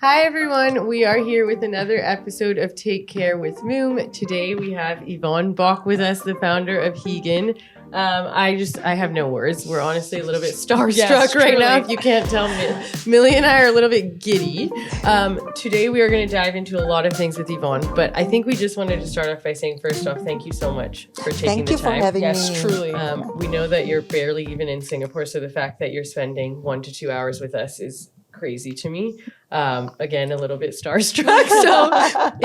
Hi everyone, we are here with another episode of Take Care with Moom. Today we have Yvon Bock with us, the founder of Hegen. I have no words. We're honestly a little bit starstruck right now, if you can't tell me. Mili and I are a little bit giddy. Today we are going to dive into a lot of things with Yvon, but I think we just wanted to start off by saying, first off, thank you so much for taking the time. Thank you for having me. Yes, truly. We know that you're barely even in Singapore, so the fact that you're spending 1 to 2 hours with us is crazy to me. Again, a little bit starstruck. So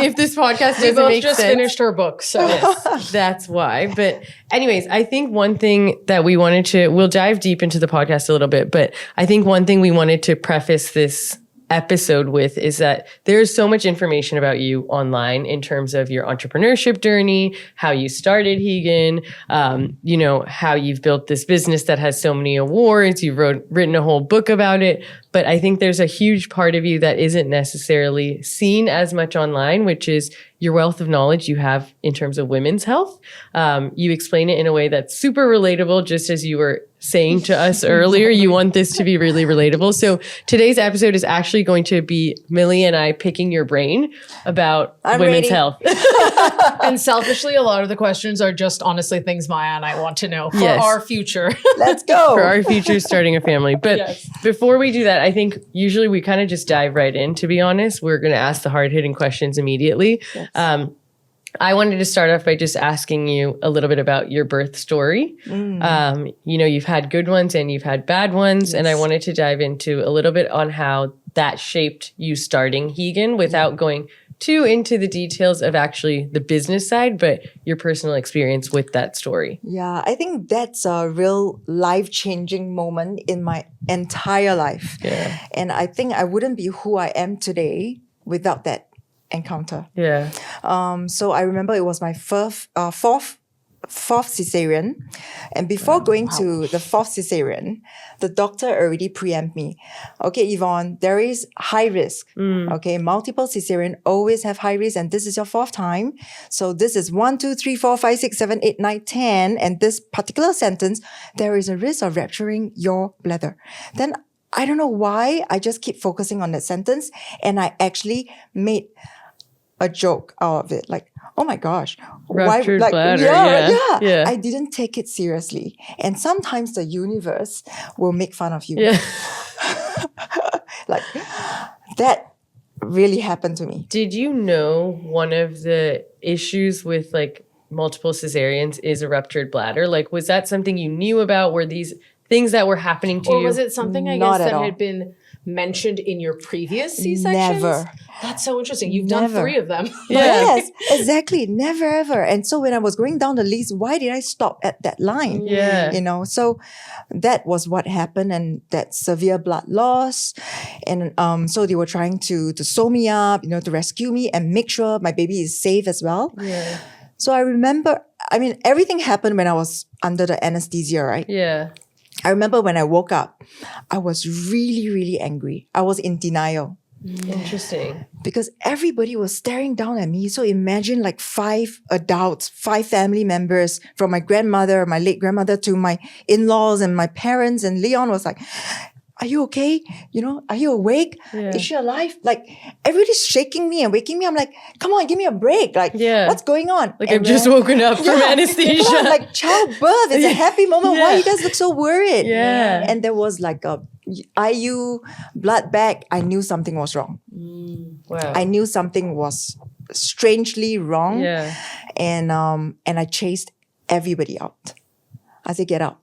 if this podcast doesn't make sense, just finished her book, so yes, that's why. But anyways, I think one thing that we wanted to, we'll dive deep into the podcast a little bit, but I think one thing we wanted to preface this episode with is that there's so much information about you online in terms of your entrepreneurship journey, how you started Hegen, how you've built this business that has so many awards, you've written a whole book about it. But I think there's a huge part of you that isn't necessarily seen as much online, which is your wealth of knowledge you have in terms of women's health. You explain it in a way that's super relatable, just as you were saying to us earlier. You want this to be really relatable. So today's episode is actually going to be Mili and I picking your brain about women's health. And selfishly, a lot of the questions are just honestly things Maya and I want to know for our future. Let's go. For our future starting a family. But before we do that, I think usually we kind of just dive right in, to be honest. We're going to ask the hard-hitting questions immediately. Yes. I wanted to start off by just asking you a little bit about your birth story. You've had good ones and you've had bad ones. Yes. And I wanted to dive into a little bit on how that shaped you starting Hegen without going too into the details of actually the business side, but your personal experience with that story. Yeah, I think that's a real life-changing moment in my entire life. Yeah. And I think I wouldn't be who I am today without that encounter. Yeah. So I remember it was my fourth cesarean. And before going to the fourth cesarean, the doctor already preempt me. Okay, Yvon, there is high risk. Okay, multiple cesarean always have high risk, and this is your fourth time. So this is 1, 2, 3, 4, 5, 6, 7, 8, 9, 10. And this particular sentence, there is a risk of rupturing your bladder. Then I don't know why, I just keep focusing on that sentence. And I actually made a joke out of it. Like, oh my gosh. Ruptured bladder. Yeah. I didn't take it seriously. And sometimes the universe will make fun of you. Yeah. Like, that really happened to me. Did you know one of the issues with like multiple cesareans is a ruptured bladder? Like, was that something you knew about? Were these things that were happening to you? Or was it something, Not that at all. had been mentioned in your previous C-sections? Never. That's so interesting. You've done 3 of them. Yes, exactly. Never ever. And so when I was going down the list, why did I stop at that line? Yeah. So that was what happened, and that severe blood loss. And so they were trying to sew me up, to rescue me and make sure my baby is safe as well. Yeah. So I remember, everything happened when I was under the anesthesia, right? Yeah. I remember when I woke up, I was really, really angry. I was in denial. Interesting. Because everybody was staring down at me. So imagine like 5 adults, 5 family members, from my grandmother, my late grandmother, to my in-laws and my parents. And Leon was like, are you okay? Are you awake? Yeah. Is she alive? Like, everybody's shaking me and waking me. I'm like, come on, give me a break. Like, what's going on? Like, I've just woken up from anesthesia. Like, childbirth is a happy moment. Why you guys look so worried? Yeah. And there was like a IU blood bag. I knew something was wrong. Wow. I knew something was strangely wrong. Yeah. And I chased everybody out. I said, get out.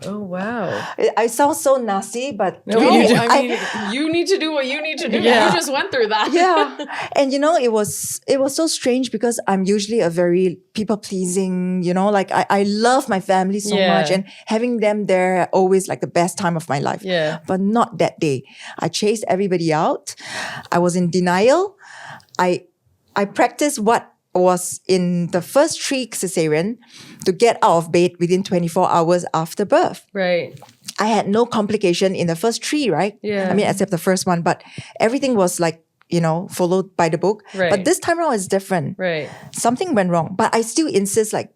Oh, wow. I sound so nasty, but No, really, You need to do what you need to do. Yeah. You just went through that. yeah. And it was so strange because I'm usually a very people-pleasing, like I love my family so much, and having them there always like the best time of my life. Yeah. But not that day. I chased everybody out. I was in denial. I practiced what was in the first 3 cesarean to get out of bed within 24 hours after birth. Right. I had no complication in the first 3, right? Yeah. Except the first one, but everything was like, followed by the book. Right. But this time around is different. Right. Something went wrong, but I still insist like,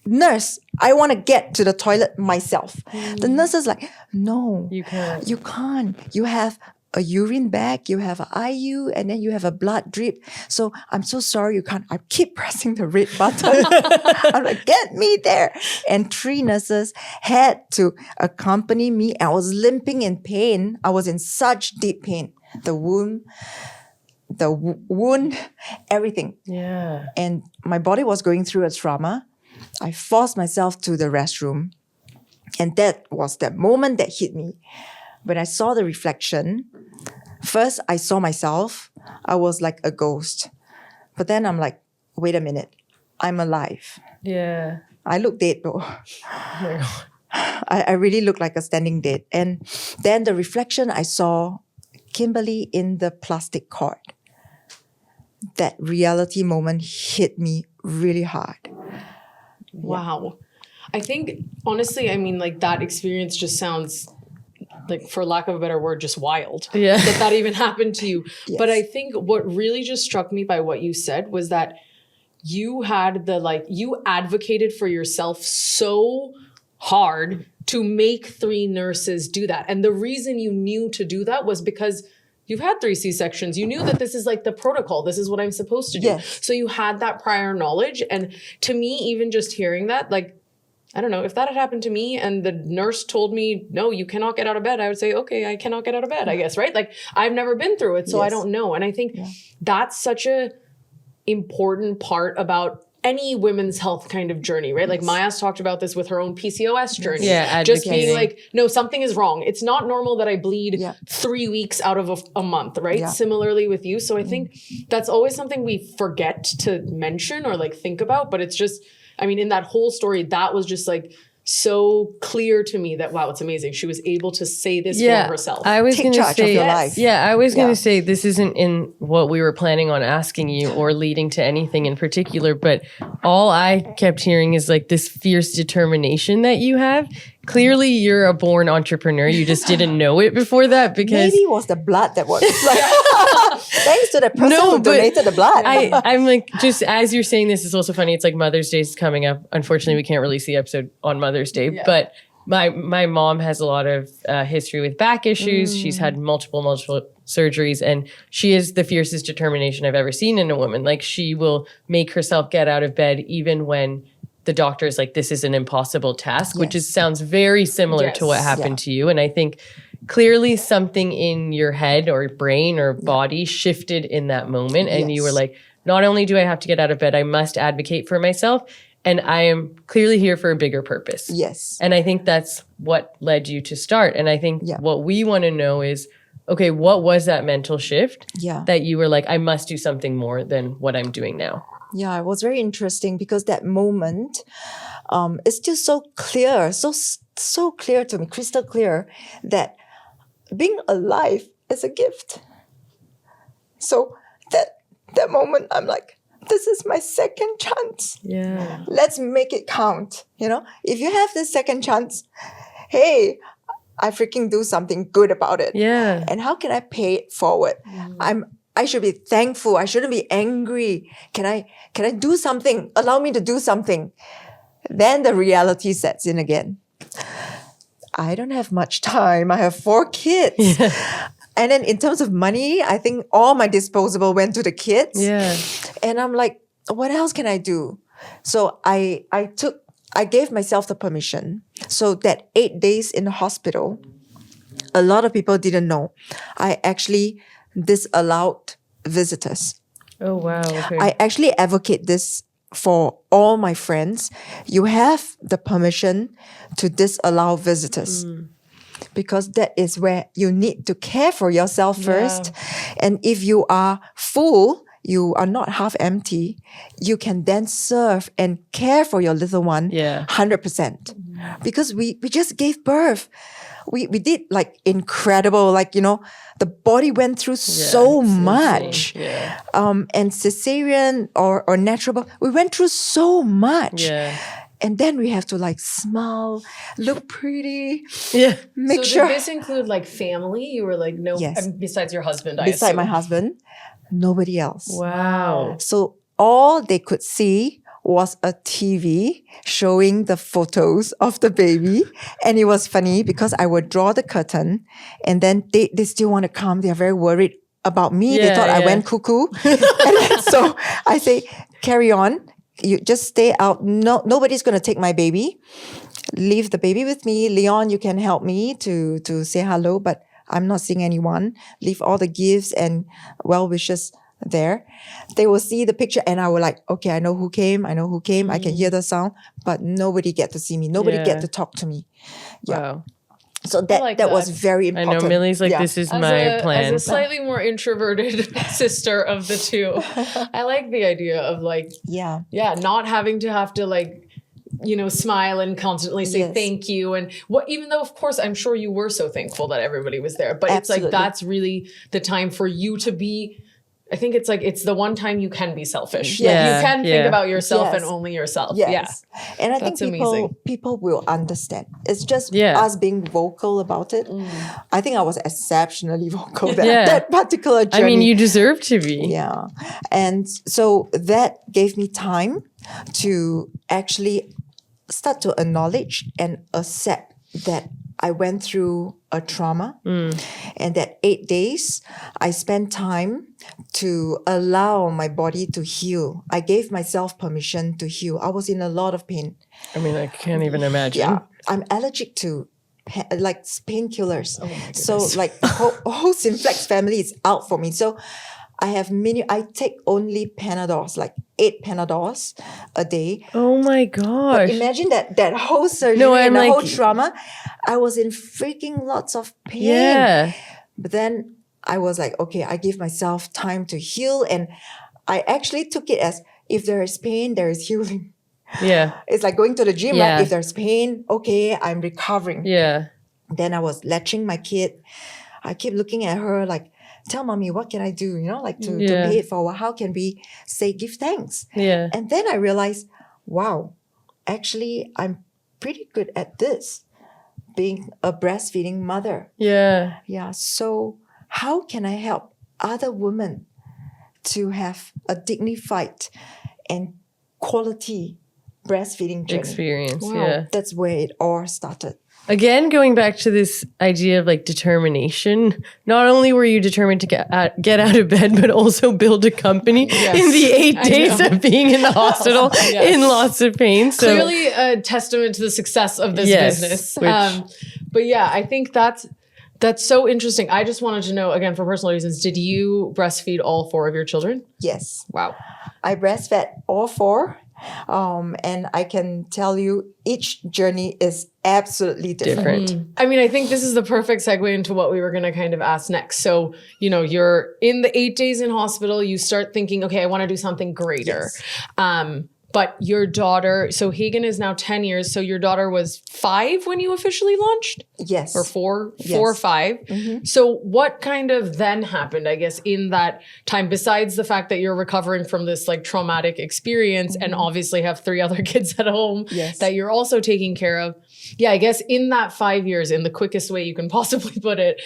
nurse, I want to get to the toilet myself. The nurse is like, no. You can't. You can't. You have a urine bag, you have an IU, and then you have a blood drip. So I'm so sorry you can't. I keep pressing the red button. I'm like, get me there. And 3 nurses had to accompany me. I was limping in pain. I was in such deep pain. The wound, everything. Yeah. And my body was going through a trauma. I forced myself to the restroom. And that was that moment that hit me. When I saw the reflection, first I saw myself. I was like a ghost. But then I'm like, wait a minute. I'm alive. Yeah. I look dead though. Oh my God. I really look like a standing dead. And then the reflection, I saw Kimberly in the plastic cord. That reality moment hit me really hard. Wow. I think, honestly, I mean, like that experience just sounds like, for lack of a better word, just wild. Yeah. That even happened to you. Yes. But I think what really just struck me by what you said was that you had you advocated for yourself so hard to make 3 nurses do that. And the reason you knew to do that was because you've had 3 C-sections. You knew that this is like the protocol. This is what I'm supposed to do. Yes. So you had that prior knowledge. And to me, even just hearing that, like, I don't know, if that had happened to me and the nurse told me, no, you cannot get out of bed, I would say, okay, I cannot get out of bed, I guess, right? Like, I've never been through it, so I don't know. And I think that's such a important part about any women's health kind of journey, right? Like Maya's talked about this with her own PCOS journey. Yeah, just being advocating. like, no, something is wrong. It's not normal that I bleed 3 weeks out of a month, right? Yeah. Similarly with you. So I think that's always something we forget to mention or like think about, but it's just, I mean, in that whole story, that was just like so clear to me that, wow, it's amazing. She was able to say this for herself. I was Take going to charge of say, your life. yeah, I was going Yeah. to say this isn't in what we were planning on asking you or leading to anything in particular, but all I kept hearing is like this fierce determination that you have. Clearly, you're a born entrepreneur. You just didn't know it before that because Maybe it was the blood that was like, thanks to the person who but donated the blood. I'm like, just as you're saying this, is also funny. It's like Mother's Day is coming up. Unfortunately, we can't release the episode on Mother's Day, but my mom has a lot of history with back issues. She's had multiple surgeries, and she is the fiercest determination I've ever seen in a woman. Like, she will make herself get out of bed even when the doctor is like, this is an impossible task, which sounds very similar to what happened to you. And I think clearly something in your head or brain or body shifted in that moment. And you were like, not only do I have to get out of bed, I must advocate for myself. And I am clearly here for a bigger purpose. Yes. And I think that's what led you to start. And I think what we want to know is, okay, what was that mental shift that you were like, I must do something more than what I'm doing now? Yeah, it was very interesting because that moment is still so clear, so clear to me, crystal clear, that being alive is a gift. So that moment, I'm like, this is my second chance. Yeah. Let's make it count. You know, if you have this second chance, hey, I freaking do something good about it. Yeah. And how can I pay it forward? I should be thankful. I shouldn't be angry. Can I do something? Allow me to do something. Then the reality sets in again. I don't have much time. I have 4 kids. Yeah. And then in terms of money, I think all my disposable went to the kids. Yeah. And I'm like, what else can I do? So I gave myself the permission. So that 8 days in the hospital, a lot of people didn't know. I actually disallowed visitors. Oh, wow. Okay. I actually advocate this for all my friends. You have the permission to disallow visitors. Because that is where you need to care for yourself first. And if you are full, you are not half empty, you can then serve and care for your little one 100%. Because we just gave birth. We did like incredible, like, you know, the body went through so much. Yeah. And cesarean or natural birth, we went through so much. Yeah. And then we have to like smile, look pretty, make so sure. Did this include like family? You were like, no, besides your husband, I Beside assume. my husband, nobody else. Wow. So all they could see was a TV showing the photos of the baby. And it was funny because I would draw the curtain and then they still want to come. They're very worried about me. They thought I went cuckoo. And then, so I say, carry on. You just stay out. No, nobody's going to take my baby. Leave the baby with me. Leon, you can help me to say hello, but I'm not seeing anyone. Leave all the gifts and well wishes there. They will see the picture and I will like, okay, I know who came. I can hear the sound, but nobody get to see me. Nobody get to talk to me. Yeah. Wow. So that was very important. I know Millie's like, this is my plan. As a slightly more introverted sister of the two, I like the idea of like, not having to have to like, you know, smile and constantly say thank you. And what, even though of course, I'm sure you were so thankful that everybody was there, but Absolutely. It's like, that's really the time for you to be, I think it's like, it's the one time you can be selfish. Yeah. Like you can think about yourself Yes. and only yourself. Yes. Yeah. And I That's think amazing. people will understand. It's just us being vocal about it. I think I was exceptionally vocal that particular journey. I mean, you deserve to be. Yeah. And so that gave me time to actually start to acknowledge and accept that I went through a trauma and that 8 days I spent time to allow my body to heal. I gave myself permission to heal. I was in a lot of pain. I mean, I can't even imagine. Yeah, I'm allergic to painkillers. So like the whole Simplex family is out for me. So I take only Panadols, like 8 Panadols a day. Oh my gosh. But imagine that whole surgery and the whole trauma. I was in freaking lots of pain. Yeah. But then I was like, okay, I give myself time to heal. And I actually took it as if there is pain, there is healing. Yeah. It's like going to the gym, right? If there's pain, okay, I'm recovering. Yeah. Then I was latching my kid. I keep looking at her like, tell mommy, what can I do? You know, like to pay it forward. How can we give thanks? Yeah. And then I realized, wow, actually, I'm pretty good at this, being a breastfeeding mother. Yeah. Yeah. So how can I help other women to have a dignified and quality breastfeeding journey? Experience. Wow. Yeah. That's where it all started. Again, going back to this idea of like determination, not only were you determined to get out of bed, but also build a company in the 8 days of being in the hospital in lots of pain. So clearly a testament to the success of this business. But yeah, I think that's so interesting. I just wanted to know, again, for personal reasons, did you breastfeed all 4 of your children? Yes. Wow. I breastfed all 4. And I can tell you each journey is absolutely different. I mean, I think this is the perfect segue into what we were going to kind of ask next. So, you know, you're in the 8 days in hospital, you start thinking, okay, I want to do something greater. Yes. But your daughter, so Hegen is now 10 years. So your daughter was 5 when you officially launched? Yes. Or 4 or 5. Mm-hmm. So what kind of then happened, I guess, in that time, besides the fact that you're recovering from this like traumatic experience and obviously have 3 other kids at home that you're also taking care of? Yeah, I guess in that 5 years, in the quickest way you can possibly put it,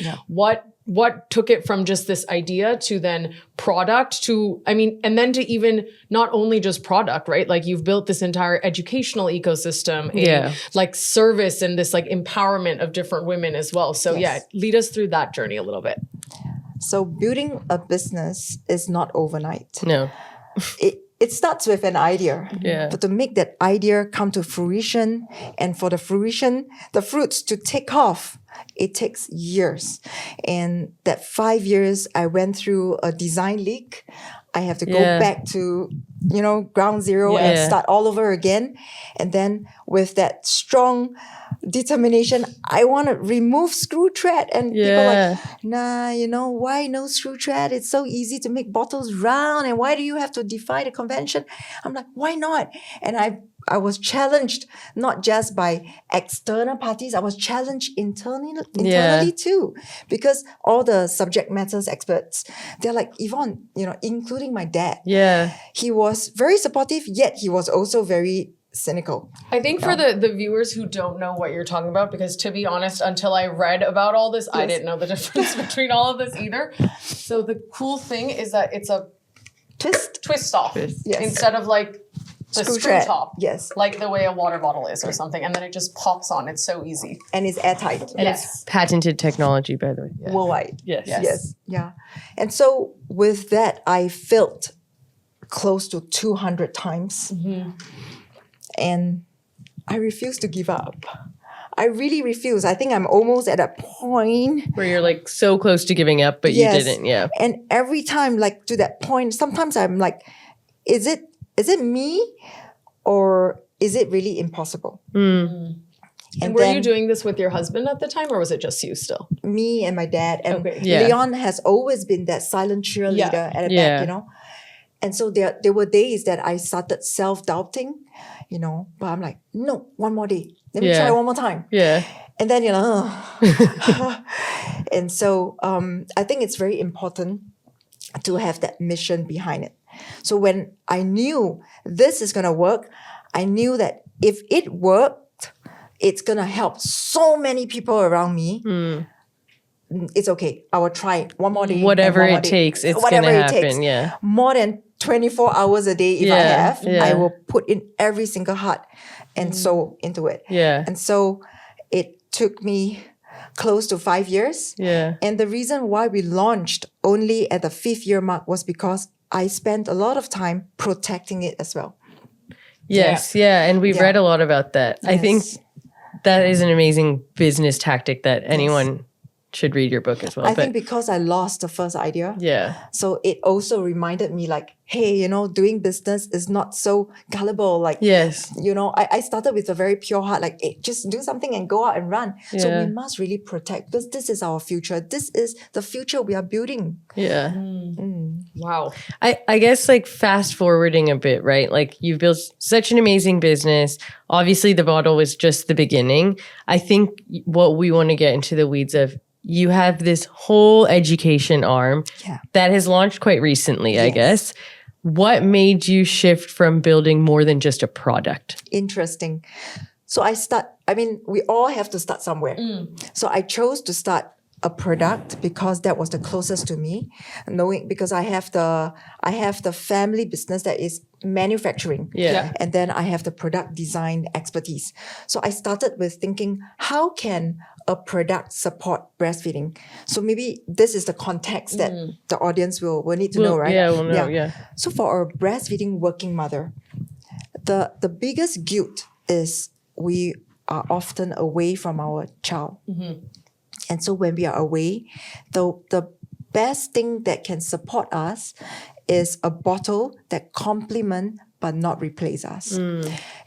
what took it from just this idea to then product to, I mean, and then to even not only just product, right? Like you've built this entire educational ecosystem, like service and this like empowerment of different women as well. So lead us through that journey a little bit. So building a business is not overnight. No. It starts with an idea. Yeah. But to make that idea come to fruition and for the fruition, the fruits to take off, it takes years. And that 5 years, I went through a design leak. I have to go back to, you know, ground zero and start all over again. And then with that strong determination, I want to remove screw thread. And people are like, nah, you know, why no screw thread? It's so easy to make bottles round. And why do you have to defy the convention? I'm like, why not? And I was challenged not just by external parties, I was challenged internally too. Because all the subject matters experts, they're like, Yvon, you know, including my dad. Yeah. He was very supportive, yet he was also very cynical. I think for the viewers who don't know what you're talking about, because to be honest, until I read about all this, I didn't know the difference between all of this either. So the cool thing is that it's a twist off instead of like The screw thread. top. Yes. Like the way a water bottle is or something. And then it just pops on. It's so easy. And it's airtight. And it's patented technology, by the way. Worldwide. Yes. Yes. Yeah. And so with that, I felt close to 200 times. And I refuse to give up. I really refuse. I think I'm almost at a point Where you're like so close to giving up, but Yes. you didn't. Yeah. And every time, like to that point, sometimes I'm like, is it me or is it really impossible? And were then you doing this with your husband at the time, or was it just you still? me and my dad and Okay. Yeah. Leon has always been that silent cheerleader at the Yeah. back, you know. And so there were days that I started self-doubting, you know, but I'm like, no, one more day. Let me Yeah. try one more time. Yeah. And then, and so I think it's very important to have that mission behind it. So when I knew this is going to work, I knew that if it worked, it's going to help so many people around me. It's okay. I will try it one more day. Whatever and one more it day. takes, it's Whatever gonna it takes. happen. Yeah. More than 24 hours a day if I Yeah, have, yeah. I will put in every single heart and soul into it. Yeah. And so it took me close to 5 years. Yeah. And the reason why we launched only at the 5th year mark was because I spent a lot of time protecting it as well. Yes. Yeah. And we've Yeah. read a lot about that. I think Yes. that is an amazing business tactic that anyone should read your book as well. I think because I lost the first idea. yeah. So it also reminded me like, hey, you know, doing business is not so gullible. Like, Yes. you know, I started with a very pure heart, like, hey, just do something and go out and run. So Yeah. we must really protect because this is our future. This is the future we are building. Yeah. Wow. I guess like fast forwarding a bit, right? Like you've built such an amazing business. Obviously the bottle was just the beginning. I think what we want to get into the weeds of, you have this whole education arm Yeah. that has launched quite recently, I Yes. guess. What made you shift from building more than just a product? Interesting. So we all have to start somewhere. So I chose to start a product because that was the closest to me, because I have the family business that is manufacturing. Yeah. And then I have the product design expertise. So I started with thinking, how can a product support breastfeeding? So maybe this is the context that the audience will need to know, right? Yeah, we'll know, yeah. So for a breastfeeding working mother, the biggest guilt is we are often away from our child. And so when we are away, the best thing that can support us is a bottle that complement but not replace us.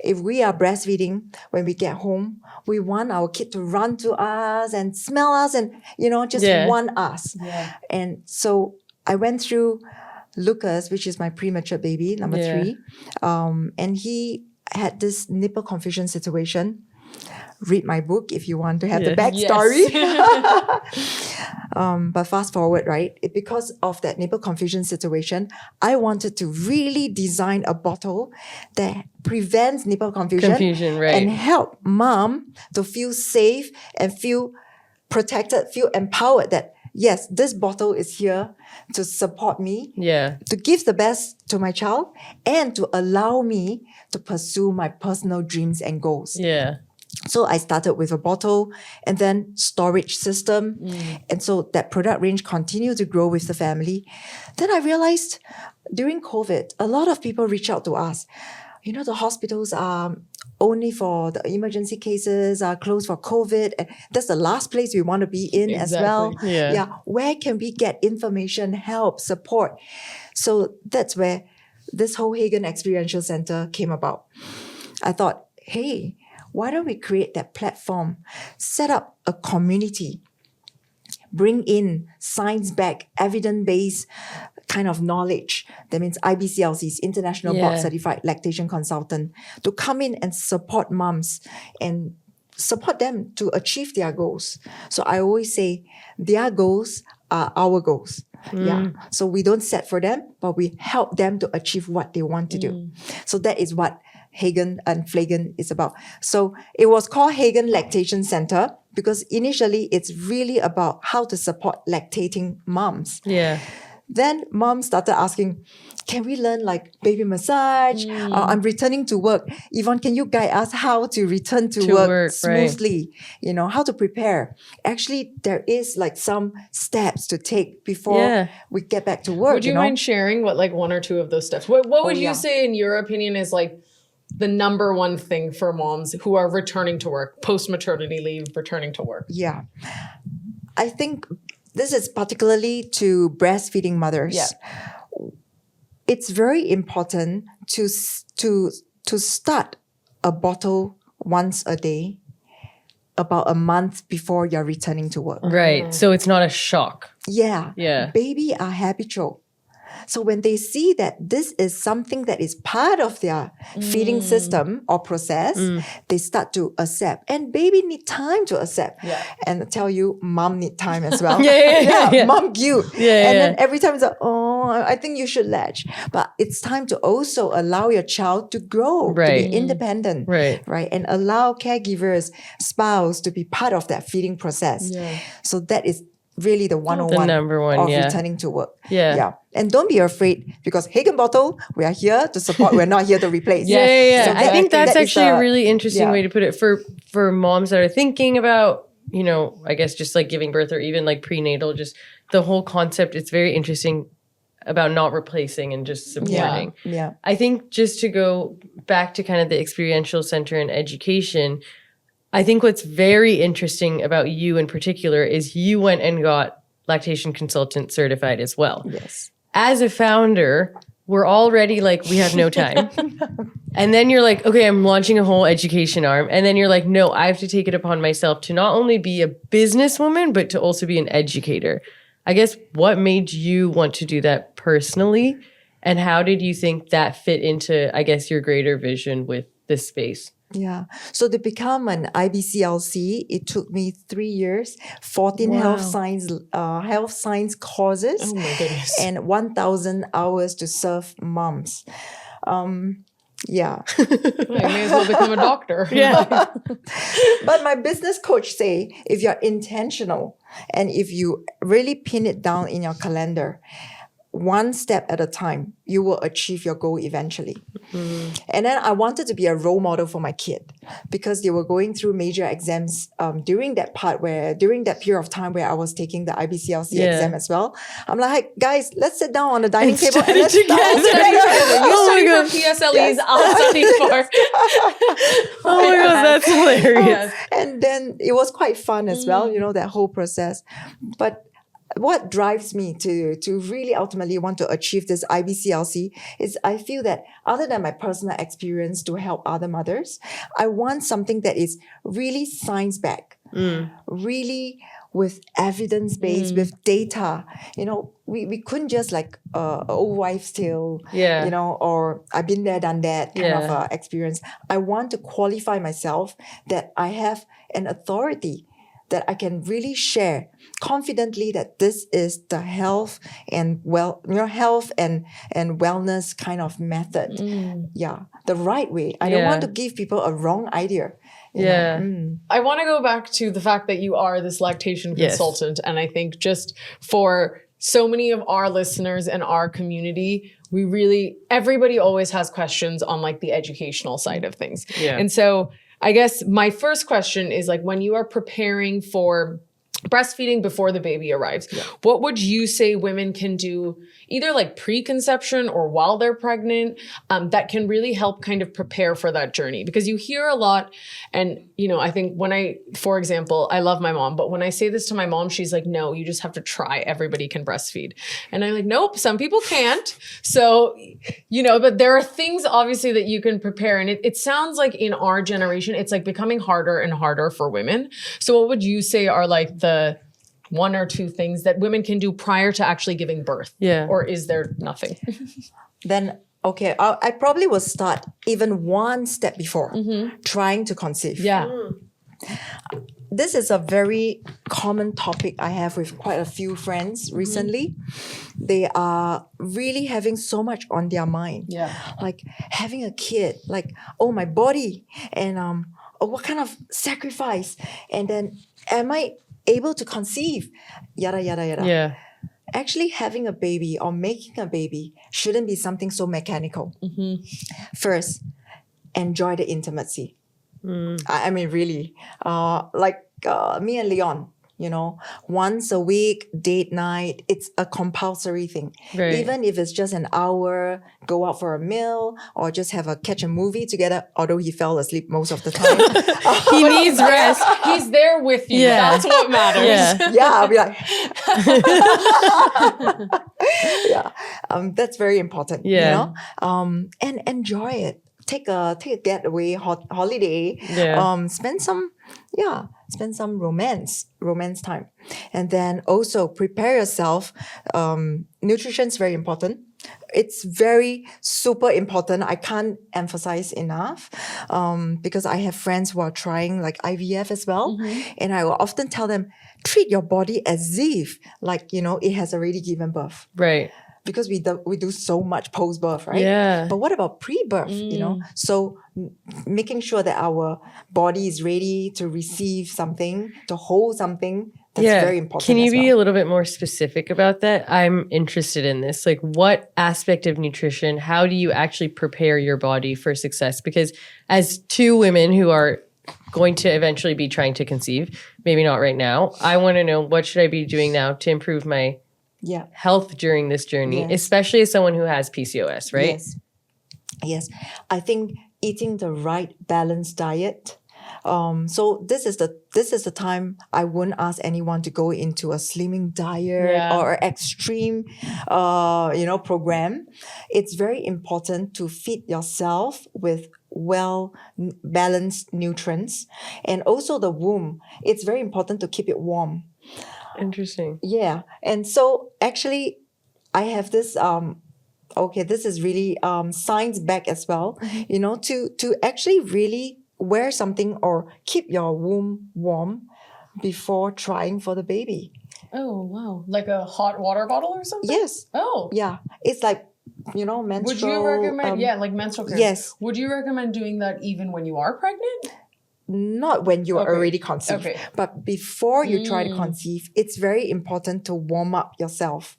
If we are breastfeeding, when we get home, we want our kid to run to us and smell us and, just want us. Yeah. And so I went through Lucas, which is my premature baby, number 3. And he had this nipple confusion situation. Read my book if you want to have the backstory. But fast forward, right? Because of that nipple confusion situation, I wanted to really design a bottle that prevents nipple confusion, Right. and help mom to feel safe and feel protected, feel empowered that, yes, this bottle is here to support me, Yeah. to give the best to my child, and to allow me to pursue my personal dreams and goals. Yeah. So I started with a bottle and then storage system. And so that product range continued to grow with the family. Then I realized during COVID, a lot of people reach out to us. The hospitals are only for the emergency cases, are closed for COVID. And that's the last place we want to be in as well. Yeah. Where can we get information, help, support? So that's where this whole Hegen Experiential Center came about. I thought, hey, why don't we create that platform, set up a community, bring in science-backed, evidence-based kind of knowledge. That means IBCLC's International Board Certified Lactation Consultant to come in and support moms and support them to achieve their goals. So I always say their goals are our goals. Yeah. So we don't set for them, but we help them to achieve what they want to do. So that is what Hegen and Flegen is about. So it was called Hegen Lactation Center because initially it's really about how to support lactating moms. Yeah. Then mom started asking, can we learn like baby massage? I'm returning to work. Yvonne, can you guide us how to return to work right. smoothly? You know, how to prepare. Actually, there is like some steps to take before we get back to work. Would you mind sharing what like one or two of those steps? What would you say in your opinion is like the number one thing for moms who are returning to work, post-maternity leave, returning to work? Yeah. I think this is particularly to breastfeeding mothers. Yeah. It's very important to start a bottle once a day about a month before you're returning to work. Right. So it's not a shock. Yeah. Yeah. Baby are habitual. So when they see that this is something that is part of their feeding system or process, they start to accept. And baby need time to accept. Yeah. And I tell you, mom need time as well. Yeah. Mom guilt. Yeah, and then every time it's like, oh, I think you should latch. But it's time to also allow your child to grow, to Right. be independent. Right. And allow caregivers, spouse to be part of that feeding process. Yeah. So that is really the 101 The number one, of yeah. returning to work. Yeah. And don't be afraid because Hegen bottle, we are here to support. We're not here to replace. Yeah. So I think that's that is actually a really interesting yeah. way to put it for moms that are thinking about, you know, I guess just like giving birth or even like prenatal, just the whole concept. It's very interesting about not replacing and just supporting. Yeah. I think just to go back to kind of the experiential center and education, I think what's very interesting about you in particular is you went and got lactation consultant certified as well. Yes. As a founder, we're already like, we have no time. And then you're like, okay, I'm launching a whole education arm. And then you're like, no, I have to take it upon myself to not only be a businesswoman, but to also be an educator. I guess what made you want to do that personally? And how did you think that fit into, I guess, your greater vision with this space? Yeah. So to become an IBCLC, it took me 3 years, 14 health science courses, Oh my goodness. and 1,000 hours to serve moms. Yeah. I may as well become a doctor. But my business coach say, if you're intentional and if you really pin it down in your calendar, one step at a time, you will achieve your goal eventually. And then I wanted to be a role model for my kid because they were going through major exams during that period of time where I was taking the IBCLC exam as well. I'm like, hey, guys, let's sit down on the dining table and let's together. You study for PSLEs, I'll study for. Oh my gosh, that's hilarious. And then it was quite fun as well, you know, that whole process. But what drives me to really ultimately want to achieve this IBCLC is I feel that other than my personal experience to help other mothers, I want something that is really science-backed, really with evidence-based, with data. You know, we couldn't just like old wives' tale, you know, or I've been there, done that kind of experience. I want to qualify myself that I have an authority that I can really share confidently that this is the health and health and wellness kind of method. Yeah, the right way. I don't want to give people a wrong idea. You know? I want to go back to the fact that you are this lactation consultant. And I think just for so many of our listeners and our community, everybody always has questions on like the educational side of things. And so I guess my first question is like, when you are preparing for breastfeeding before the baby arrives, what would you say women can do either like pre-conception or while they're pregnant that can really help kind of prepare for that journey? Because you hear a lot, and you know, I think for example, I love my mom, but when I say this to my mom, she's like, no, you just have to try. Everybody can breastfeed. And I'm like, nope, some people can't. So, you know, but there are things obviously that you can prepare. And it sounds like in our generation, it's like becoming harder and harder for women. So what would you say are like the one or two things that women can do prior to actually giving birth? Or is there nothing? Then, okay, I probably will start even one step before trying to conceive. This is a very common topic I have with quite a few friends recently. They are really having so much on their mind. Like having a kid, like, oh, my body, and what kind of sacrifice, and then am I able to conceive, yada, yada, yada. actually having a baby or making a baby shouldn't be something so mechanical. First, enjoy the intimacy. I mean, really, me and Leon, once a week, date night, it's a compulsory thing. Right. Even if it's just an hour, go out for a meal or just catch a movie together, although he fell asleep most of the time. He needs rest. He's there with you. Yeah. That's what matters. Yeah. Yeah, I'll be like, that's very important. Yeah. And enjoy it. Take a getaway holiday. Yeah. Spend some romance time, and then also prepare yourself. Nutrition's very important. It's very super important. I can't emphasize enough, because I have friends who are trying like IVF as well, and I will often tell them, treat your body as if it has already given birth. Right. Because we do so much post-birth, right? Yeah. But what about pre-birth, So making sure that our body is ready to receive something, to hold something, that's very important. Can you as be well. a little bit more specific about that? I'm interested in this. Like, what aspect of nutrition, how do you actually prepare your body for success? Because as two women who are going to eventually be trying to conceive, maybe not right now, I want to know, what should I be doing now to improve my health during this journey, especially as someone who has PCOS, right? Yes. I think eating the right balanced diet. So this is the time I wouldn't ask anyone to go into a slimming diet or extreme, program. It's very important to feed yourself with well balanced nutrients, and also the womb. It's very important to keep it warm. Interesting. Yeah. And so actually I have this, this is really science backed as well, to actually really wear something or keep your womb warm before trying for the baby. Oh, wow. Like a hot water bottle or something? Yes. Oh. Yeah. It's like, menstrual. Would you recommend, like menstrual care? Yes. Would you recommend doing that even when you are pregnant? Not when you're already conceived, but before you try to conceive, it's very important to warm up yourself.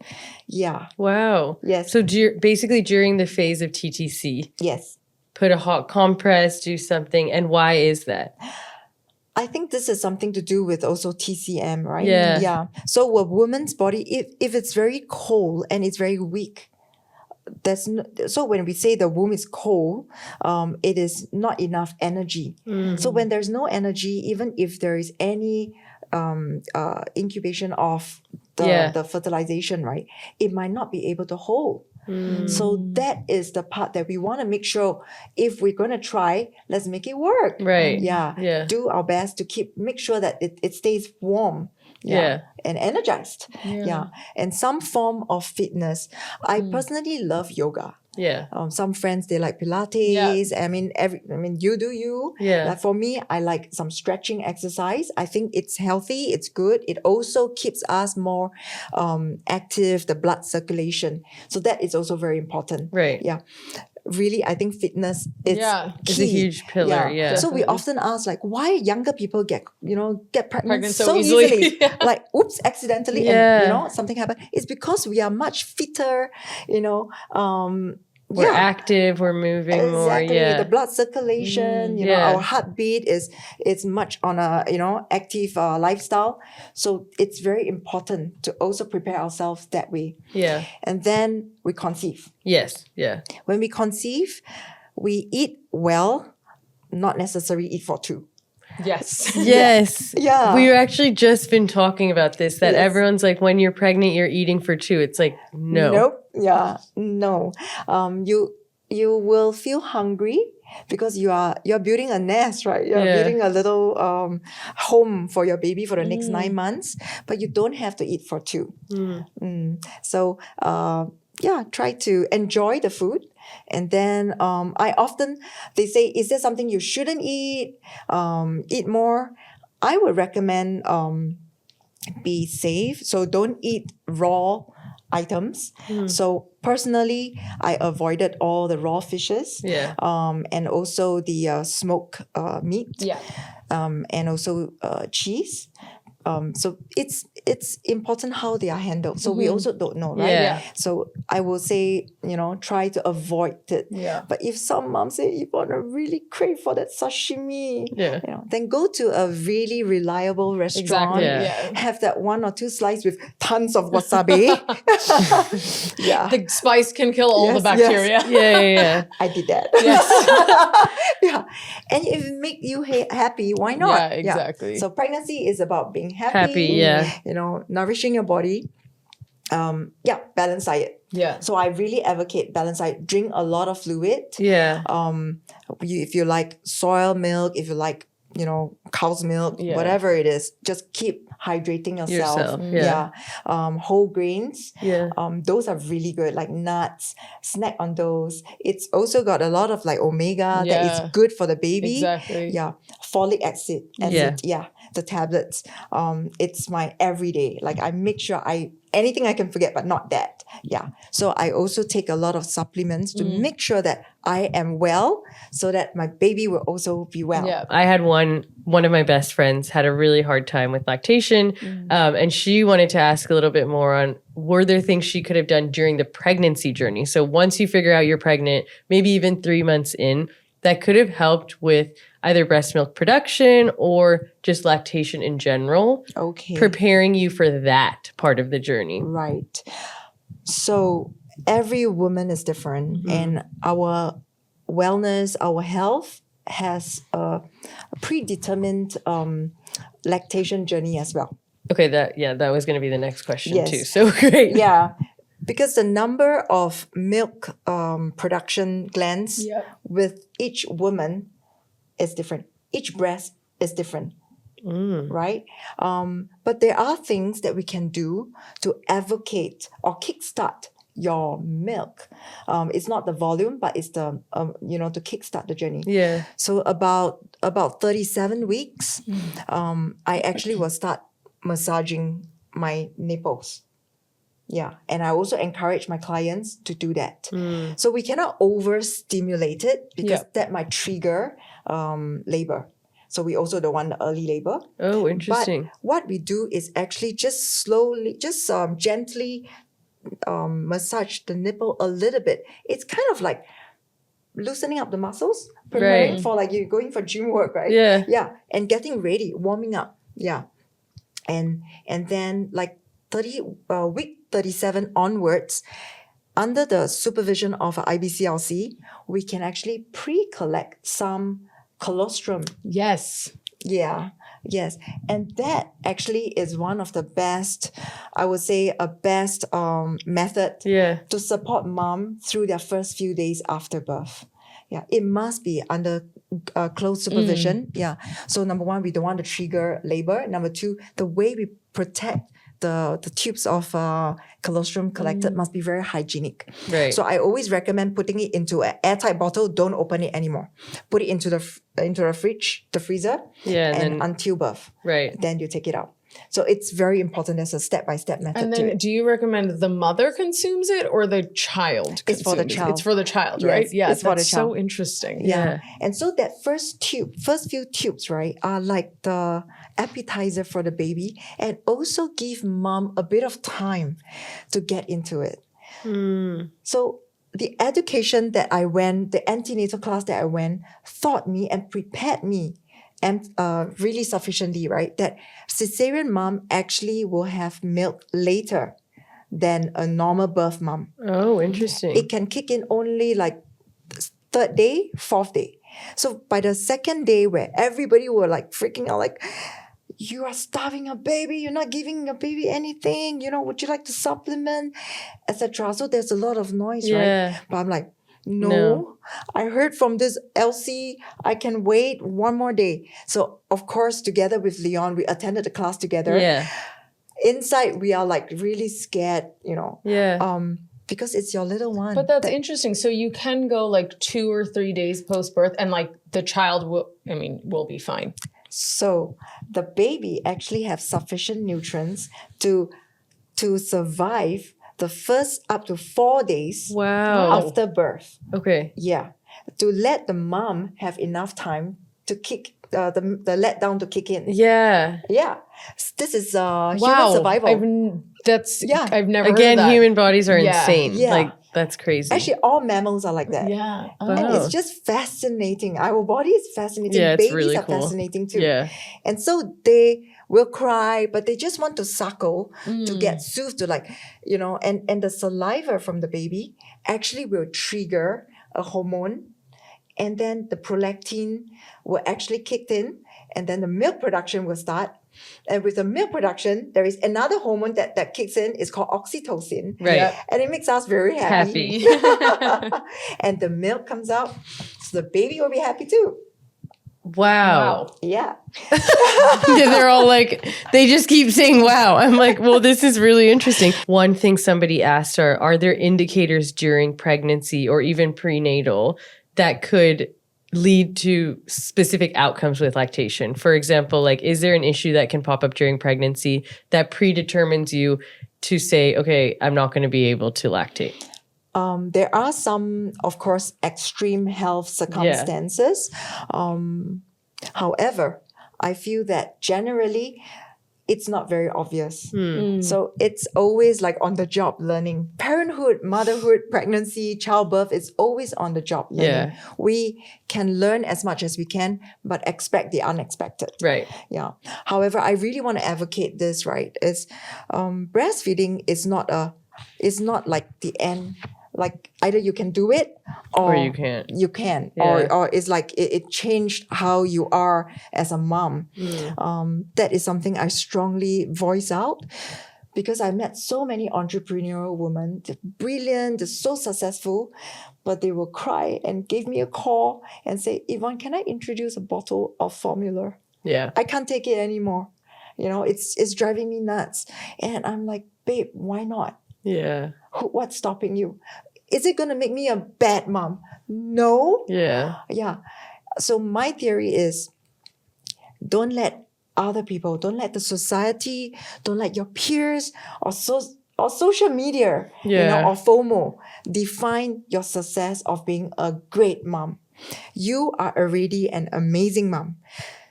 Yeah. Wow. Yes. So basically during the phase of TTC, yes, put a hot compress, do something. And why is that? I think this is something to do with also TCM, right? Yeah. Yeah. So a woman's body, if it's very cold and it's very weak, so when we say the womb is cold, it is not enough energy. So when there's no energy, even if there is any incubation of the fertilization, right, it might not be able to hold. So that is the part that we want to make sure, if we're going to try, let's make it work. Right. Yeah. Do our best to make sure that it stays warm. Yeah. And energized. Yeah. And some form of fitness. I personally love yoga. Yeah. Some friends, they like Pilates. Yeah. I mean, you do you. Yeah. Like for me, I like some stretching exercise. I think it's healthy. It's good. It also keeps us more active, the blood circulation. So that is also very important. Right. Yeah. Really, I think fitness is It's a huge pillar. Yeah. So we often ask, like, why younger people get pregnant so easily. Like, oops, accidentally, and something happened. It's because we are much fitter, We're active, we're moving more. Yeah. The blood circulation, our heartbeat is much on a, active lifestyle. So it's very important to also prepare ourselves that way. Yeah. And then we conceive. Yes. Yeah. When we conceive, we eat well, not necessarily eat for two. Yes. Yes. Yeah. We've actually just been talking about this, that everyone's like, when you're pregnant, you're eating for two. It's like, no. Nope. Yeah. No. You will feel hungry because you're building a nest, right? You're building a little home for your baby for the next 9 months, but you don't have to eat for two. So try to enjoy the food. And then they say, is there something you shouldn't eat? Eat more. I would recommend be safe. So don't eat raw items. So personally, I avoided all the raw fishes. Yeah. And also the smoked meat. Yeah. And also cheese. So it's important how they are handled. So we also don't know, right? Yeah. So I will say, try to avoid it. Yeah. But if some moms say, you want to really crave for that sashimi, Yeah. then go to a really reliable restaurant. Exactly. Yeah. Have that 1 or 2 slices with tons of wasabi. Yeah. The spice can kill all the Yes, bacteria. Yeah. I did that. Yes. Yeah. And if it makes you happy, why not? Yeah, exactly. So pregnancy is about being Happy, yeah. nourishing your body. Balanced diet. Yeah. So I really advocate balanced diet. Drink a lot of fluid. Yeah. If you like soy milk, if you like, cow's milk, Yeah. whatever it is, just keep hydrating yourself. Yeah. Whole grains. Yeah. Those are really good, like nuts. Snack on those. It's also got a lot of like omega that Yeah. is good for the baby. Exactly. Yeah. Folic acid. Yeah. The tablets. It's my everyday. Like I make sure anything I can forget, but not that. Yeah. So I also take a lot of supplements to make sure that I am well, so that my baby will also be well. Yeah. I had one of my best friends had a really hard time with lactation, and she wanted to ask a little bit more on, were there things she could have done during the pregnancy journey? So once you figure out you're pregnant, maybe even 3 months in, that could have helped with either breast milk production or just lactation in general, Okay. preparing you for that part of the journey. Right. So every woman is different, and our wellness, our health has a predetermined lactation journey as well. Okay, that was going to be the next question Yes. too. So great. Yeah. Because the number of milk production glands with each woman is different. Each breast is different. Right? But there are things that we can do to advocate or kickstart your milk. It's not the volume, but it's the, to kickstart the journey. Yeah. So about 37 weeks, I actually will start massaging my nipples. Yeah. And I also encourage my clients to do that. So we cannot overstimulate it because that might trigger labor. So we also don't want the early labor. Oh, interesting. But what we do is actually just slowly, gently massage the nipple a little bit. It's kind of like loosening up the muscles, preparing for like you're going for gym work, right? Yeah. Yeah. And getting ready, warming up. Yeah. And then like week 37 onwards, under the supervision of IBCLC, we can actually pre-collect some colostrum. Yes. Yeah. Yes. And that actually is one of the best, I would say a best method to support mom through their first few days after birth. Yeah. It must be under close supervision. Yeah. So number one, we don't want to trigger labor. Number two, the way we protect the tubes of colostrum collected must be very hygienic. Right. So I always recommend putting it into an airtight bottle. Don't open it anymore. Put it into the fridge, the freezer, and until birth. Right. Then you take it out. So it's very important. There's a step-by-step method And to then it. do you recommend the mother consumes it or the child It's for the consumes it? child. It's for the child, Yes, right? Yeah, it's for the that's child. so interesting. Yeah. And so that first few tubes, right, are like the appetizer for the baby and also give mom a bit of time to get into it. So the education that I went, the antenatal class that I went, taught me and prepared me and really sufficiently, right, that cesarean mom actually will have milk later than a normal birth mom. Oh, interesting. It can kick in only like third day, fourth day. So by the second day where everybody were like freaking out, like, you are starving a baby, you're not giving a baby anything, would you like to supplement, etc. So there's a lot of noise, right? But I'm like, no, I heard from this LC, I can wait one more day. So of course, together with Leon, we attended the class together. Yeah. Inside, we are like really scared, because it's your little one. But that's interesting. So you can go like 2 or 3 days post-birth and like the child will be fine. So the baby actually have sufficient nutrients to survive the first up to 4 days after birth. Okay. Yeah. To let the mom have enough time to kick the letdown to kick in. Yeah. Yeah. This is human survival. I've never heard Again, of that. human bodies are Yeah. insane. Yeah. Like, that's crazy. Actually, all mammals are like that. Yeah. And Wow. it's just fascinating. Our body is fascinating. Yeah, it's Babies really are cool. fascinating too. Yeah. And so they will cry, but they just want to suckle to get soothed to and the saliva from the baby actually will trigger a hormone, and then the prolactin will actually kick in, and then the milk production will start. And with the milk production, there is another hormone that kicks in. It's called oxytocin. Right. Yeah. And it makes us very happy. And the milk comes out, so the baby will be happy too. Wow. Yeah. They're all like, they just keep saying, wow. I'm like, well, this is really interesting. One thing somebody asked are there indicators during pregnancy or even prenatal that could lead to specific outcomes with lactation? For example, like, is there an issue that can pop up during pregnancy that predetermines you to say, okay, I'm not going to be able to lactate? There are some, of course, extreme health circumstances. However, I feel that generally it's not very obvious. So it's always like on the job learning. Parenthood, motherhood, pregnancy, childbirth is always on the job learning. Yeah. We can learn as much as we can, but expect the unexpected. Right. Yeah. However, I really want to advocate this, right? Is breastfeeding is not like the end. Like either you can do it or you can't. You can. Yeah. Or it's like it changed how you are as a mom. That is something I strongly voice out, because I met so many entrepreneurial women. They're brilliant, they're so successful, but they will cry and give me a call and say, Yvon, can I introduce a bottle of formula? Yeah. I can't take it anymore. It's driving me nuts. And I'm like, babe, why not? Yeah. What's stopping you? Is it going to make me a bad mom? No. Yeah. Yeah. So my theory is, don't let other people, don't let the society, don't let your peers or social media, or FOMO define your success of being a great mom. You are already an amazing mom.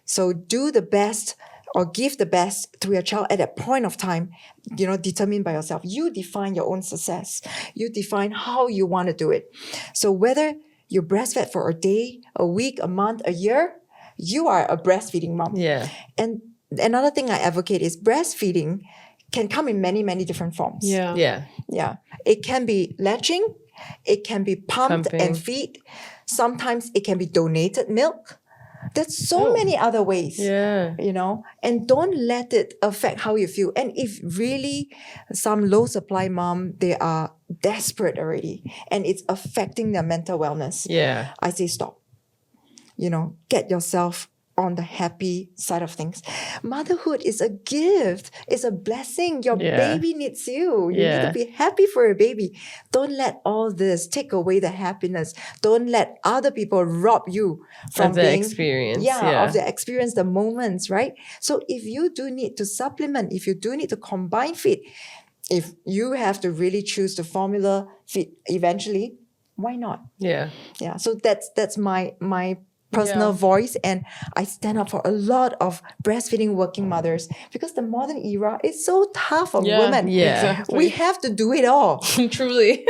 So do the best or give the best to your child at that point of time, determined by yourself. You define your own success. You define how you want to do it. So whether you breastfed for a day, a week, a month, a year, you are a breastfeeding mom. Yeah. And another thing I advocate is breastfeeding can come in many, many different forms. Yeah. Yeah. Yeah. It can be latching. It can be pumped and feed. Sometimes it can be donated milk. There's so many other ways, Yeah. and don't let it affect how you feel. And if really some low supply mom, they are desperate already and it's affecting their mental wellness, Yeah. I say stop. Get yourself on the happy side of things. Motherhood is a gift. It's a blessing. Your baby needs you. You need to be happy for your baby. Don't let all this take away the happiness. Don't let other people rob you from Of the experience. of the experience, the moments, right? So if you do need to supplement, if you do need to combine feed, if you have to really choose the formula feed eventually, why not? Yeah. Yeah. So that's my personal voice, and I stand up for a lot of breastfeeding working mothers, because the modern era is so tough on women. Yeah. Exactly. We have to do it all. Truly.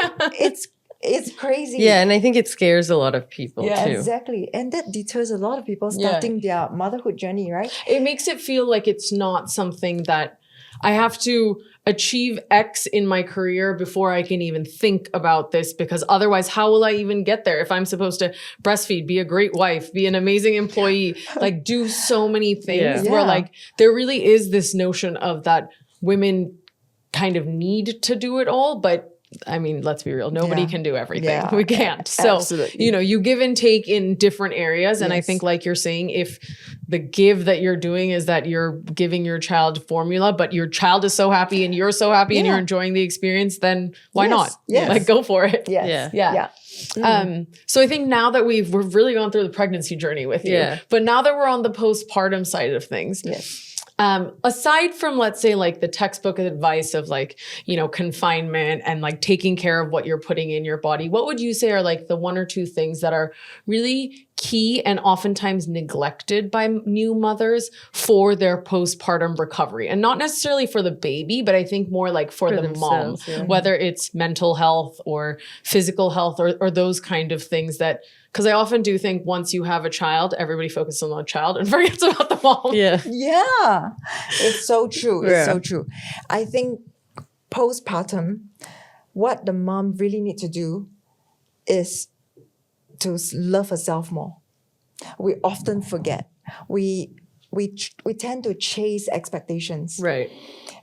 It's crazy. Yeah, and I think it scares a lot of people Yeah, too. Exactly. And that deters a lot of people starting their motherhood journey, right? It makes it feel like it's not something that I have to achieve X in my career before I can even think about this, because otherwise, how will I even get there if I'm supposed to breastfeed, be a great wife, be an amazing employee, like do so many things where like there really is this notion of that women kind of need to do it all, but I mean, let's be real. Nobody can do everything. Yeah. We can't. So, Absolutely. you give and take in different areas. And I think, like you're saying, if the give that you're doing is that you're giving your child formula, but your child is so happy and you're so happy and you're enjoying the experience, then why not? Yes. Like, go for it. Yes. Yeah. So I think now that we've really gone through the pregnancy journey with you, but now that we're on the postpartum side of things, aside from, let's say, like the textbook advice of like, confinement and like taking care of what you're putting in your body, what would you say are like the one or two things that are really key and oftentimes neglected by new mothers for their postpartum recovery. And not necessarily for the baby, but I think more like for the mom, whether it's mental health or physical health or those kind of things that, because I often do think once you have a child, everybody focuses on the child and forgets about the mom. Yeah. Yeah. It's so true. It's so true. I think postpartum, what the mom really needs to do is to love herself more. We often forget. We tend to chase expectations. Right.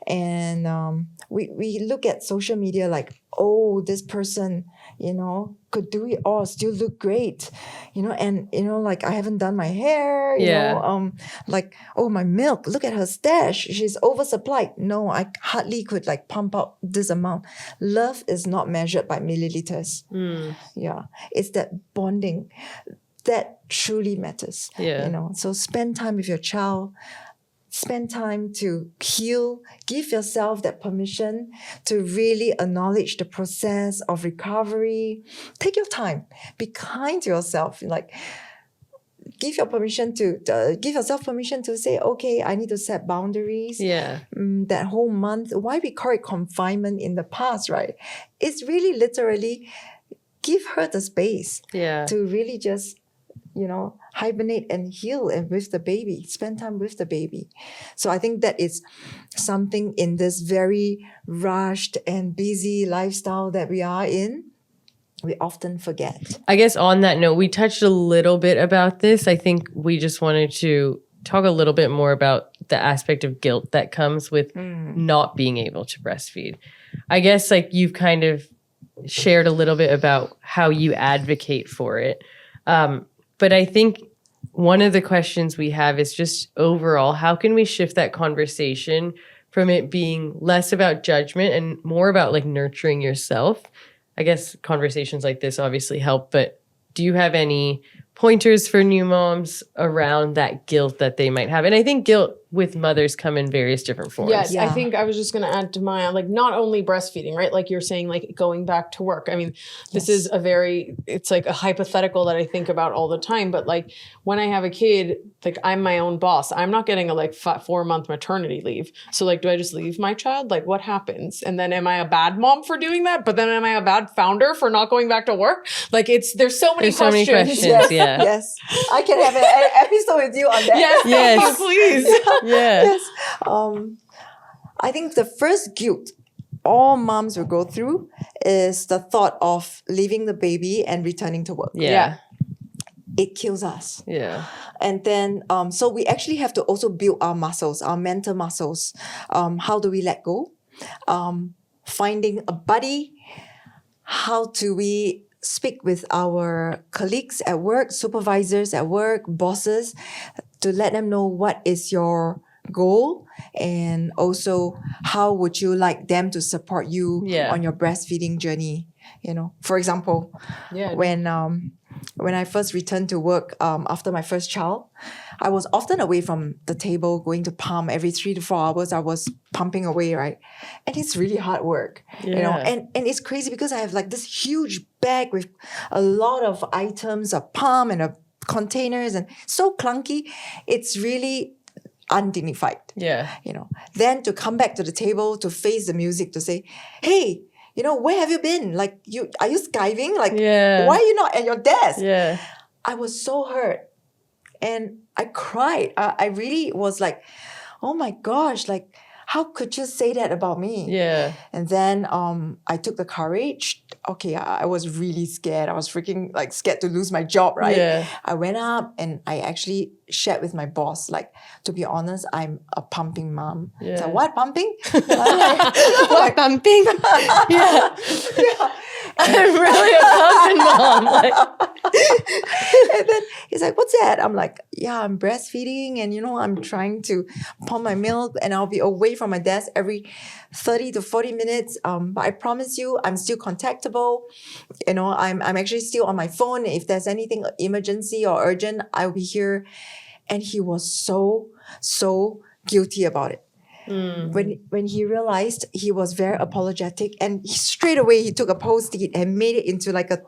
And we look at social media like, oh, this person, could do it all, still look great, and, like I haven't done my hair, like, oh, my milk, look at her stash, she's oversupplied. No, I hardly could like pump out this amount. Love is not measured by milliliters. Yeah, it's that bonding that truly matters. So spend time with your child. Spend time to heal. Give yourself that permission to really acknowledge the process of recovery. Take your time. Be kind to yourself. Like, give yourself permission to say, okay, I need to set boundaries. Yeah. That whole month, why we call it confinement in the past, right? It's really literally give her the space to really just hibernate and heal and with the baby, spend time with the baby. So I think that is something in this very rushed and busy lifestyle that we are in, we often forget. I guess on that note, we touched a little bit about this. I think we just wanted to talk a little bit more about the aspect of guilt that comes with not being able to breastfeed. I guess like you've kind of shared a little bit about how you advocate for it. But I think one of the questions we have is just overall, how can we shift that conversation from it being less about judgment and more about like nurturing yourself? I guess conversations like this obviously help, but do you have any pointers for new moms around that guilt that they might have? And I think guilt with mothers come in various different forms. Yes, I think I was just going to add to Maya, like not only breastfeeding, right? Like you're saying, like going back to work. I mean, this is it's like a hypothetical that I think about all the time. But like when I have a kid, like I'm my own boss. I'm not getting a 4-month maternity leave. So like, do I just leave my child? Like what happens? And then am I a bad mom for doing that? But then am I a bad founder for not going back to work? Like there's so many questions. Yes. I can have an episode with you on that. Yes. Please. Yeah. Yes. I think the first guilt all moms will go through is the thought of leaving the baby and returning to work. Yeah. It kills us. Yeah. And then, so we actually have to also build our muscles, our mental muscles. How do we let go? Finding a buddy. How do we speak with our colleagues at work, supervisors at work, bosses, to let them know what is your goal and also how would you like them to support you on your breastfeeding journey. For example, when I first returned to work after my first child, I was often away from the table, going to pump every 3 to 4 hours. I was pumping away, right? And it's really hard work, and it's crazy because I have like this huge bag with a lot of items, a pump and a containers, and so clunky. It's really undignified. Then to come back to the table, to face the music, to say, hey, where have you been? Like, are you skiving? Like, why are you not at your desk? I was so hurt. And I cried. I really was like, oh my gosh, like, how could you say that about me? And then I took the courage. Okay, I was really scared. I was freaking like scared to lose my job, right? I went up and I actually shared with my boss, like, to be honest, I'm a pumping mom. So what, pumping? What, pumping? I'm really a pumping mom. And then he's like, what's that? I'm like, I'm breastfeeding and I'm trying to pump my milk and I'll be away from my desk every 30 to 40 minutes. But I promise you, I'm still contactable. I'm actually still on my phone. If there's anything emergency or urgent, I'll be here. And he was so guilty about it. When he realized, he was very apologetic, and straight away he took a Post-it and made it into like a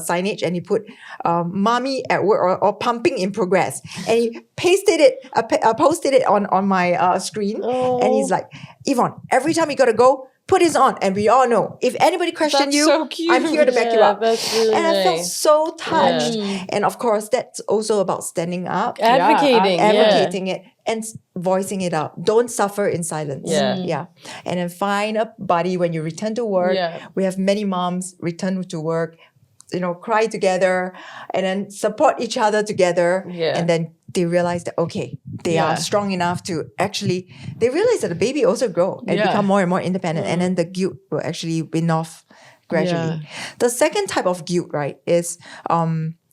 signage, and he put "mommy at work" or "pumping in progress," and he posted it on my screen, and he's like, "Yvon, every time you gotta go, put this on, and we all know if anybody questions you, so cute. I'm here to back you up." That's really And I felt nice. so touched. And of course, that's also about standing up, advocating it, and voicing it out. Don't suffer in silence. Yeah. And then find a buddy when you return to work. Yeah. We have many moms return to work, cry together, and then support each other together. Yeah. And then they realize that, okay, they are strong enough to actually, they realize that the baby also grow and become more and more independent. And then the guilt will actually win off gradually. The second type of guilt, right, is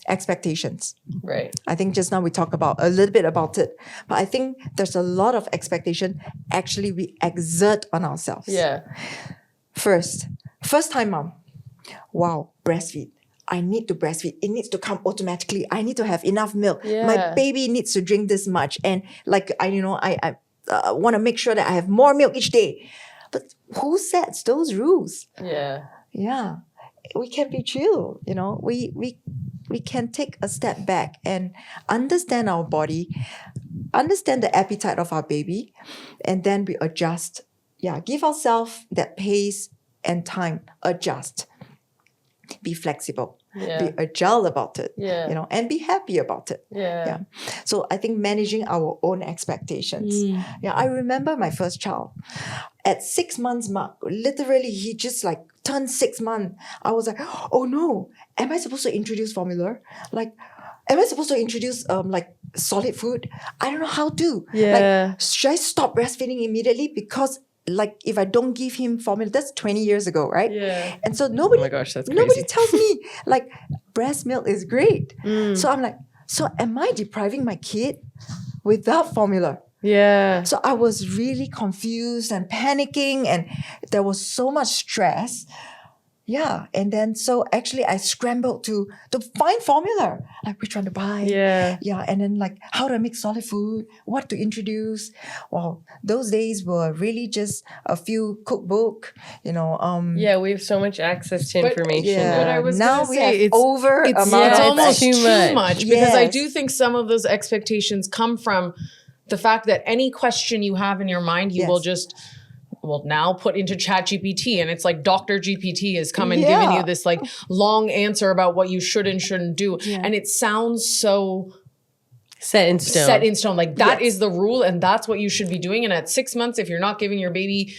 expectations. Right. I think just now we talked about a little bit about it, but I think there's a lot of expectation actually we exert on ourselves. Yeah. First time mom. Wow, breastfeed. I need to breastfeed. It needs to come automatically. I need to have enough milk. Yeah. My baby needs to drink this much. And like, I want to make sure that I have more milk each day. But who sets those rules? Yeah. Yeah. We can be chill, we can take a step back and understand our body, understand the appetite of our baby, and then we adjust. Yeah, give ourselves that pace and time, adjust. Be flexible, be agile about it, and be happy about it. Yeah. So I think managing our own expectations. Yeah, I remember my first child at 6 months mark. Literally, he just like turned 6 months. I was like, oh no, am I supposed to introduce formula? Like, am I supposed to introduce like solid food? I don't know how to. Yeah. Like, should I stop breastfeeding immediately? Because like if I don't give him formula, that's 20 years ago, right? Yeah. And so nobody, Oh my gosh, that's nobody crazy. tells me like breast milk is great. So I'm like, so am I depriving my kid without formula? Yeah. So I was really confused and panicking, and there was so much stress. Yeah. And then so actually I scrambled to find formula, like which one to buy. Yeah. Yeah. And then like how to make solid food, what to introduce. Well, those days were really just a few cookbook, Yeah, we have so much access to information. But I was now gonna we say have over it's amount of almost too too much. much because I Yes. do think some of those expectations come from the fact that any question you have in your mind, you will just now put into ChatGPT, and it's like Dr. GPT has come and given you this like long answer about what you should and shouldn't do. And it sounds so Set in stone. Like that is the rule and that's what you should be doing. And at 6 months, if you're not giving your baby,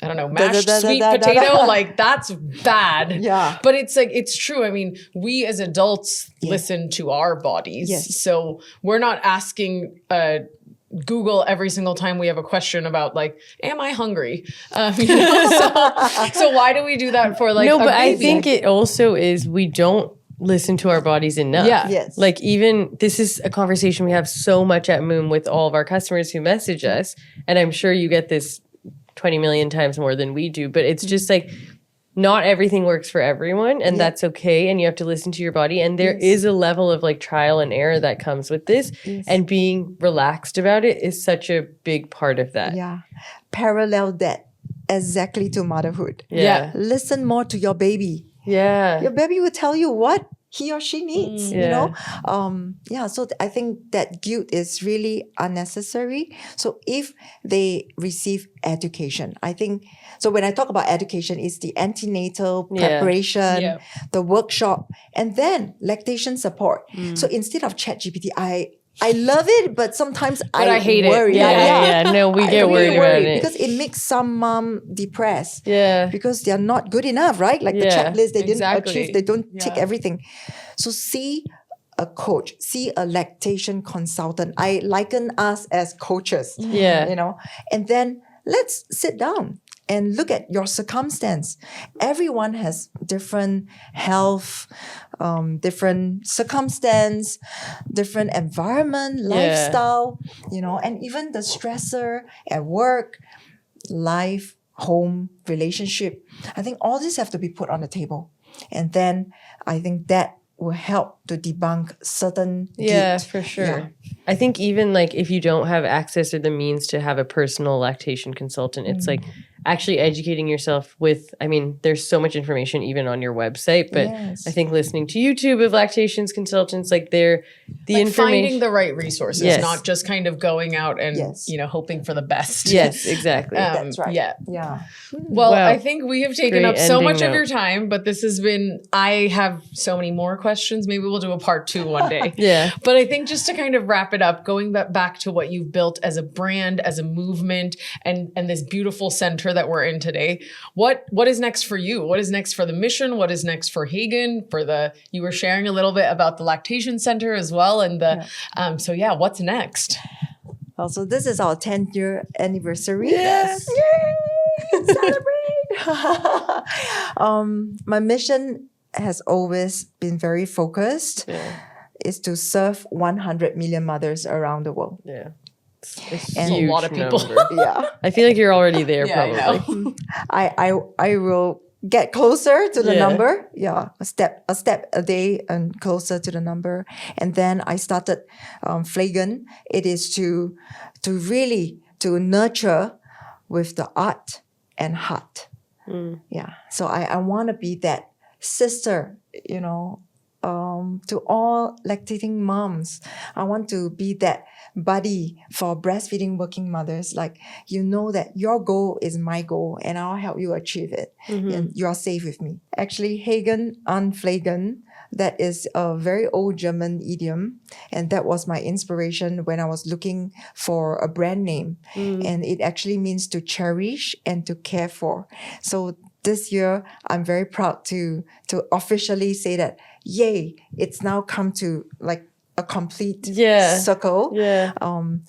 I don't know, mashed sweet potato, like that's bad. Yeah. But it's like, it's true. I mean, we as adults listen to our bodies. Yes. So we're not asking Google every single time we have a question about like, am I hungry? So why do we do that for like No, a but I baby? think it also is we don't listen to our bodies enough. Yeah. Yes. Like even this is a conversation we have so much at Moon with all of our customers who message us. And I'm sure you get this 20 million times more than we do, but it's just like not everything works for everyone, and that's okay. And you have to listen to your body. And there is a level of like trial and error that comes with this. And being relaxed about it is such a big part of that. Yeah. Parallel that exactly to motherhood. Yeah. Listen more to your baby. Yeah. Your baby will tell you what he or she needs, Yeah. So I think that guilt is really unnecessary. So if they receive education, I think, so when I talk about education, it's the antenatal preparation, the workshop, and then lactation support. So instead of ChatGPT, I love it, but sometimes I hate it. worry. Yeah. No, we get worried about it. Because it makes some mom depressed. Yeah. Because they're not good enough, right? Like the Yeah, checklist, they didn't exactly. achieve, they don't tick everything. So see a coach, see a lactation consultant. I liken us as coaches. Yeah. And then let's sit down and look at your circumstance. Everyone has different health, different circumstance, different environment, lifestyle, and even the stressor at work, life, home, relationship. I think all this have to be put on the table. And then I think that will help to debunk certain Yeah, guilt. for sure. Yeah. I think even like if you don't have access or the means to have a personal lactation consultant, it's like actually educating yourself with, I mean, there's so much information even on your website, but Yes. I think listening to YouTube of lactations consultants, like they're the Like information. finding the right resources, Yes. not just kind of going out and, Yes. hoping for the best. Yes, exactly. That's right. Yeah. Yeah. Well, Wow. I think we have taken Great up so ending much of note. your time, but this has been, I have so many more questions. Maybe we'll do a part 2 one day. Yeah. But I think just to kind of wrap it up, going back to what you've built as a brand, as a movement, and this beautiful center that we're in today, what is next for you? What is next for the mission? What is next for Hegen? You were sharing a little bit about the lactation center as well. And so what's next? Also, this is our 10th-year anniversary. Yes. Yay! Celebrate! My mission has always been very focused. Yeah. Is to serve 100 million mothers around the world. Yeah. And a lot of people. Yeah. I feel like you're already there Yeah, I probably. know. I will get closer to the Yeah. number. Yeah, a step a day and closer to the number. And then I started Flegen. It is to really to nurture with the art and heart. Yeah. So I want to be that sister, to all lactating moms. I want to be that buddy for breastfeeding working mothers. Like, that your goal is my goal and I'll help you achieve it. And you're safe with me. Actually, Hegen and Flegen, that is a very old German idiom. And that was my inspiration when I was looking for a brand name. And it actually means to cherish and to care for. So this year, I'm very proud to officially say that, yay, it's now come to like a complete circle. Yeah.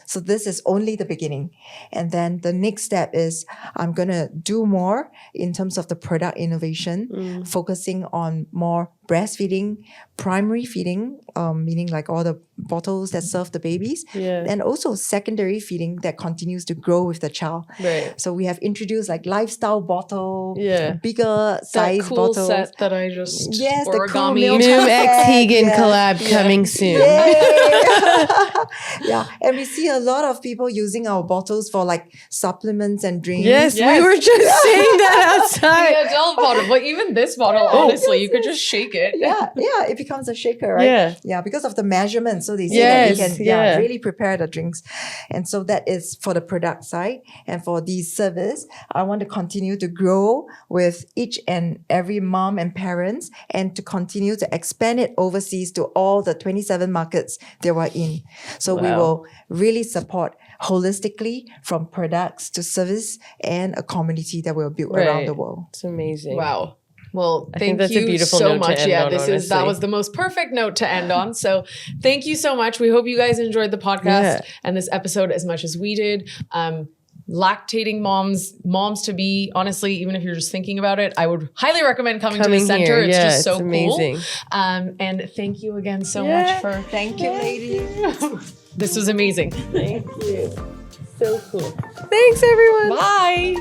So this is only the beginning. And then the next step is I'm going to do more in terms of the product innovation, focusing on more breastfeeding, primary feeding, meaning like all the bottles that serve the babies, and also secondary feeding that continues to grow with the child. Right. So we have introduced like lifestyle bottle, bigger That size cool bottles. set that I just Yes, the cool origami. milk Moom X set, Hegen yeah. collab coming soon. Yeah, and we see a lot of people using our bottles for like supplements and drinks. Yes, Yes. we were just saying that outside. The adult bottle, but even this bottle, honestly, you could just shake it. Yeah, it becomes a shaker, right? Yeah. Because of the measurement. So they say that we Yes, can really prepare the drinks. And so that is for the product side. And for the service, I want to continue to grow with each and every mom and parents and to continue to expand it overseas to all the 27 markets that we're in. So we will really support holistically from products to service and a community that we'll build around the world. It's amazing. Wow. Well, I think thank that's a you beautiful so note to much. end Yeah, on, that honestly. was the most perfect note to end on. So thank you so much. We hope you guys enjoyed the podcast and this episode as much as we did. Lactating moms to be, honestly, even if you're just thinking about it, I would highly recommend coming to the center. Here. It's just so amazing. cool. And thank you again so much for Thank you, ladies. this was amazing. Thank you. So cool. Thanks, everyone. Bye.